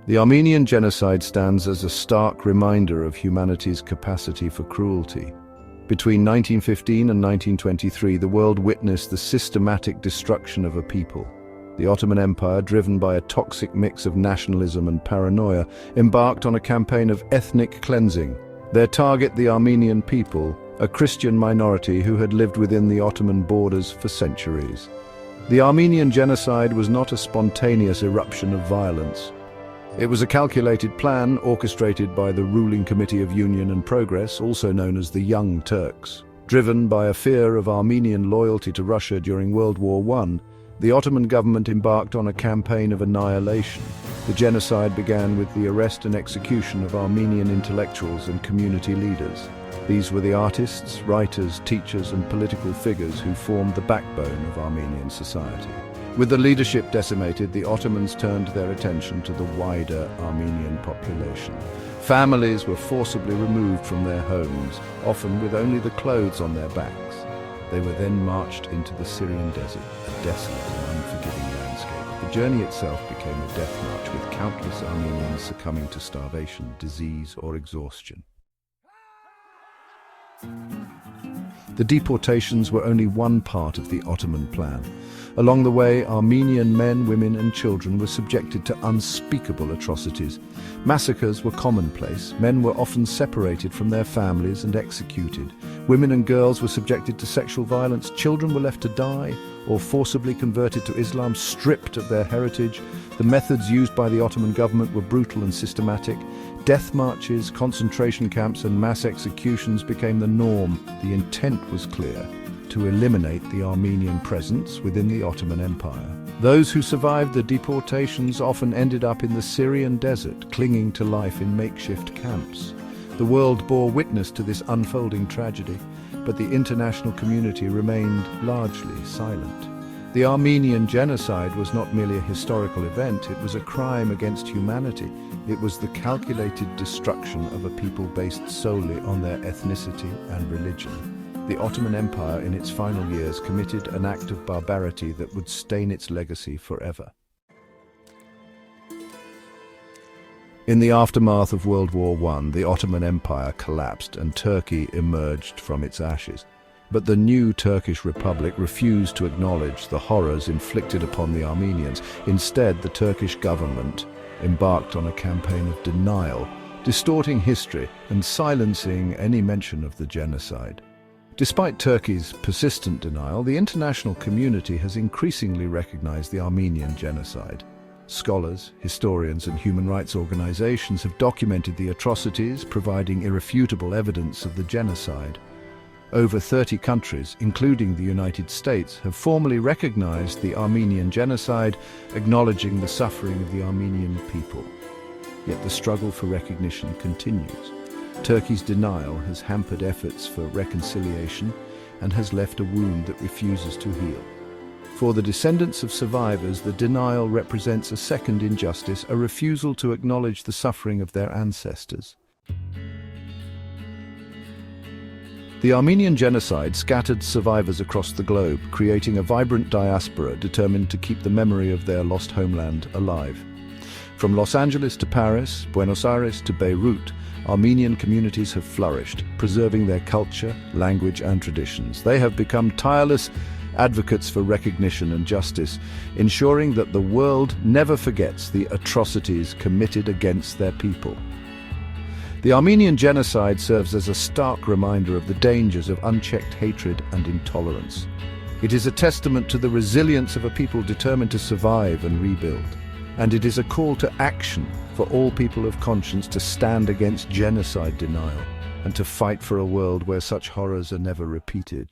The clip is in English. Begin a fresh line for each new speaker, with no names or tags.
The Armenian Genocide stands as a stark reminder of humanity's capacity for cruelty. Between 1915 and 1923, the world witnessed the systematic destruction of a people. The Ottoman Empire, driven by a toxic mix of nationalism and paranoia, embarked on a campaign of ethnic cleansing. Their target, the Armenian people, a Christian minority who had lived within the Ottoman borders for centuries. The Armenian Genocide was not a spontaneous eruption of violence. It was a calculated plan orchestrated by the ruling Committee of Union and Progress, also known as the Young Turks. Driven by a fear of Armenian loyalty to Russia during World War I, the Ottoman government embarked on a campaign of annihilation. The genocide began with the arrest and execution of Armenian intellectuals and community leaders. These were the artists, writers, teachers, and political figures who formed the backbone of Armenian society. With the leadership decimated, the Ottomans turned their attention to the wider Armenian population. Families were forcibly removed from their homes, often with only the clothes on their backs. They were then marched into the Syrian desert, a desolate and unforgiving landscape. The journey itself became a death march, with countless Armenians succumbing to starvation, disease, or exhaustion. The deportations were only one part of the Ottoman plan. Along the way, Armenian men, women, and children were subjected to unspeakable atrocities. Massacres were commonplace. Men were often separated from their families and executed. Women and girls were subjected to sexual violence. Children were left to die or forcibly converted to Islam, stripped of their heritage. The methods used by the Ottoman government were brutal and systematic. Death marches, concentration camps, and mass executions became the norm. The intent was clear: to eliminate the Armenian presence within the Ottoman Empire. Those who survived the deportations often ended up in the Syrian desert, clinging to life in makeshift camps. The world bore witness to this unfolding tragedy, but the international community remained largely silent. The Armenian Genocide was not merely a historical event, it was a crime against humanity. It was the calculated destruction of a people based solely on their ethnicity and religion. The Ottoman Empire, in its final years, committed an act of barbarity that would stain its legacy forever. In the aftermath of World War I, the Ottoman Empire collapsed and Turkey emerged from its ashes. But the new Turkish Republic refused to acknowledge the horrors inflicted upon the Armenians. Instead, the Turkish government embarked on a campaign of denial, distorting history and silencing any mention of the genocide. Despite Turkey's persistent denial, the international community has increasingly recognized the Armenian genocide. Scholars, historians, and human rights organizations have documented the atrocities, providing irrefutable evidence of the genocide. Over 30 countries, including the United States, have formally recognized the Armenian genocide, acknowledging the suffering of the Armenian people. Yet the struggle for recognition continues. Turkey's denial has hampered efforts for reconciliation and has left a wound that refuses to heal. For the descendants of survivors, the denial represents a second injustice, a refusal to acknowledge the suffering of their ancestors. The Armenian Genocide scattered survivors across the globe, creating a vibrant diaspora determined to keep the memory of their lost homeland alive. From Los Angeles to Paris, Buenos Aires to Beirut, Armenian communities have flourished, preserving their culture, language, and traditions. They have become tireless advocates for recognition and justice, ensuring that the world never forgets the atrocities committed against their people. The Armenian Genocide serves as a stark reminder of the dangers of unchecked hatred and intolerance. It is a testament to the resilience of a people determined to survive and rebuild. And it is a call to action for all people of conscience to stand against genocide denial and to fight for a world where such horrors are never repeated.